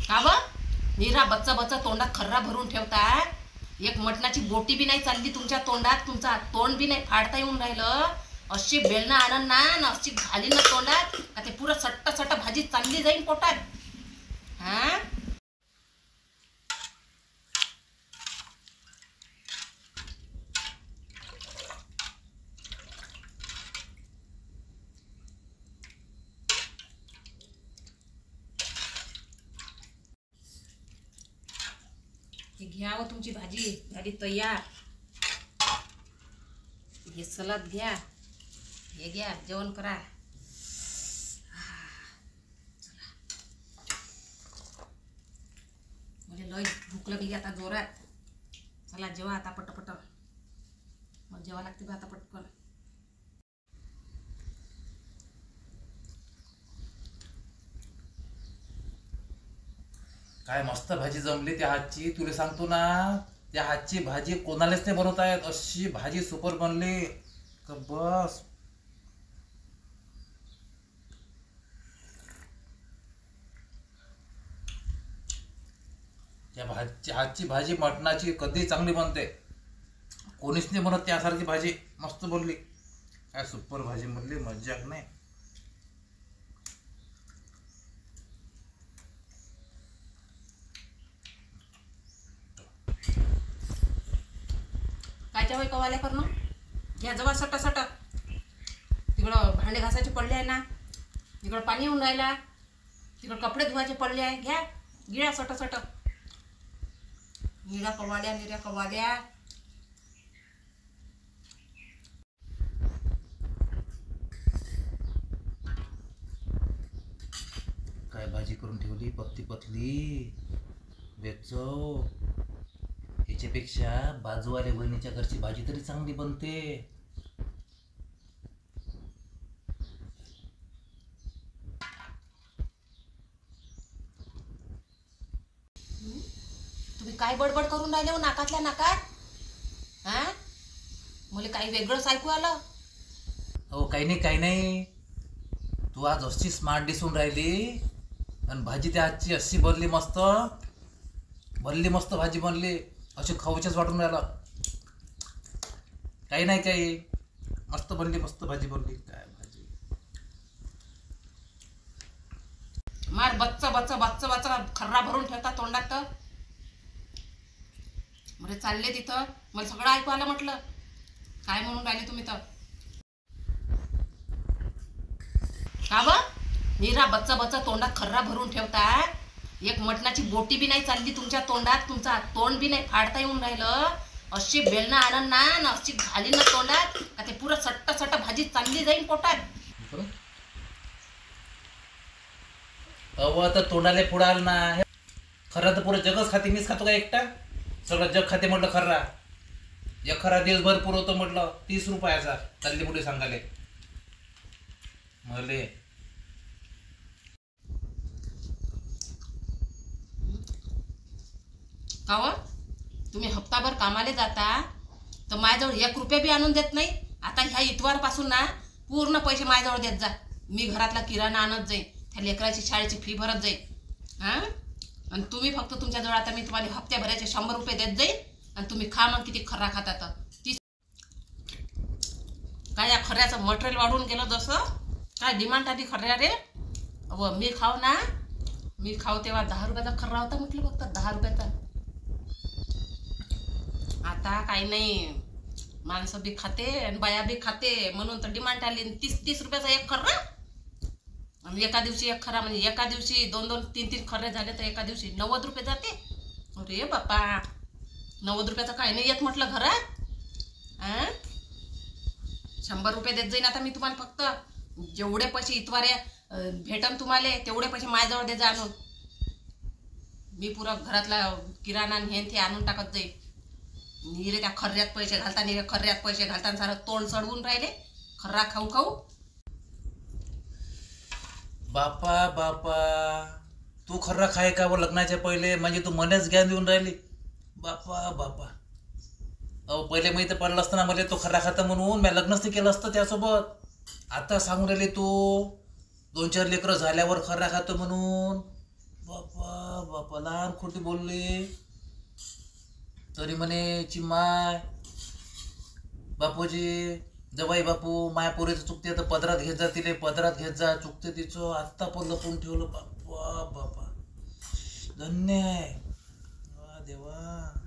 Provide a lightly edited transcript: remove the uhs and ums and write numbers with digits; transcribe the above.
का व नीरा बच्चा बच्चा तोंडात खर्रा भरून ठेवता। एक मटणाची बोटी बी नाही चालली तुमच्या तोंडात, तुमचा तोंड बी नाही फाडता येऊन राहिलं। अशी बेलणं आणन ना अशी घाली ना तोंडात का ते पुरं सट्ट सट्ट भाजी चालली जाईन पोटात। हा घ्या व तुमची भाजी झाली तयार। हे सलाद घ्या, हे घ्या, जेवण करा। म्हणजे लय भूक लागली आता जोरात। चला जेवा आता पटपट, मग जेवा लागते बा आता पटकन। काय मस्त भाजी जमली त्या हातची, तुला सांगतो ना। त्या हातची भाजी कोणालाच नाही बनवता येत, अशी भाजी सुपर बनली का बस। त्या हातची भाजी मटणाची कधी चांगली बनते, कोणीच नाही बनत त्यासारखी भाजी। मस्त बनली, काय सुपर भाजी बनली, मज्जा नाही। कायच्या वय कवाल्या करणं घ्या जवळ सट सट। तिकडं भांडे घासायचे पडले आहे ना, तिकडं पाणी येऊन राहिला, तिकडं कपडे धुवायचे पडले आहे। घ्या गिळा सट सट, गिळा कवाल्या निऱ्या कवाल्या। काय भाजी करून ठेवली, पतली पतली बेचव। याच्यापेक्षा बाजूवाल्या बहिणीच्या घरची भाजी तरी चांगली बनते। तुम्ही काय बडबड करून राहिले हो नाकातल्या नाकात? हा मला काही वेगळंच ऐकू आलं। हो काही नाही काही नाही, तू आज अशी स्मार्ट दिसून राहिली आणि भाजी त्या आजची अशी बनली, मस्त बनली, मस्त भाजी बनली, अशी खाऊच्याच वाटून राहिला। काही नाही काही, मस्त बनली, मस्त भाजी बनली। काय भाजी मार बच्चा बच्चा बच्चा बच्चा खर्रा भरून ठेवता तोंडात। बरे चालले तिथं, मला सगळं ऐकू आलं। म्हटलं काय म्हणून राहिले तुम्ही तर? का व नीरा बच्चा बच्चा तोंडात खर्रा भरून ठेवता। एक मटणाची बोटी बी नाही चालली तुमच्या तोंडात, तुमचा तोंड बी नाही फाडता येऊन राहिलं। अशी बेलणं आणन ना अशी घाली ना तोंडात का ते पुरं सट्ट सट्ट भाजी चालली जाईन पोटात। अव तर तोंडाले पुढाल ना, खरं तर पुरं जगच खाते, मीच खातो का एकटा? सगळं जग खाते म्हटलं खर्रा। एक खरा दिवसभर पुरवतो म्हटलं 30 रुपयाचा, चालली पुढे सांगाले मले। का व तुम्ही हप्ताभर कामाले जाता तर माझ्याजवळ 1 रुपया बी आणून देत नाही। आता ह्या इतवारपासून ना पूर्ण पैसे माझ्याजवळ देत जा। मी घरातला किराणा आणत जाईन, त्या लेकराची शाळेची फी भरत जाईन। हां आणि तुम्ही फक्त तुमच्याजवळ आता मी तुम्हाला हप्त्याभराचे 100 रुपये देत जाईन आणि तुम्ही खा मग किती खर्रा खाता तर। काय या खऱ्याचं मटेरियल वाढून गेलं, जसं काय डिमांड आली खऱ्या रे। व मी खाऊ ना, मी खाऊ तेव्हा 10 रुपयाचा खर्रा होता म्हटलं, फक्त 10 रुपयाचा। आता काही नाही, माणसं बी खाते आणि बाया बी खाते म्हणून तर डिमांड आली। 30 रुपयाचा एक खर्रा, आणि एका दिवशी एक खर्रा म्हणजे एका दिवशी 2-2, 3-3 खर्रे झाले तर एका दिवशी 90 रुपये जाते। अरे बापा 90 रुपयाचा काही नाही येत म्हटलं घरात। 100 रुपये देत जाईन आता मी तुम्हाला, फक्त जेवढे पैसे इतवारे भेटन तुम्हाला तेवढे पैसे माझ्याजवळ दे जा आणून। मी पुरा घरातला किराणा हे ते आणून टाकत जाईल। निरे त्या खर्ऱ्यात पैसे घालता, निरे खर्ऱ्यात पैसे घालता, सारं तोंड सडवून राहिले खर्रा खाऊ खाऊ। बापा बापा, तू खर्रा खाय का व लग्नाच्या पहिले? म्हणजे तू मनेच ज्ञान देऊन राहिली। बापा बापा, अहो पहिले माहिती पडलं असतं ना मला तो खर्रा खाता म्हणून, मी लग्नच ते केलं असतं त्यासोबत। आता सांगून राहिले तू 2-4 लेकरं झाल्यावर खर्रा खातो म्हणून। बापा बापा लहान खोटी बोलली तरी म्हणे चिमाय बापूजी जवाई बापू माया पोरीचं चुकते तर पदरात घेत जा तिले पदरात घेत जा चुकते तिचं आत्ता पण लपून ठेवलं बापा बापा धन्य आहे वा देवा.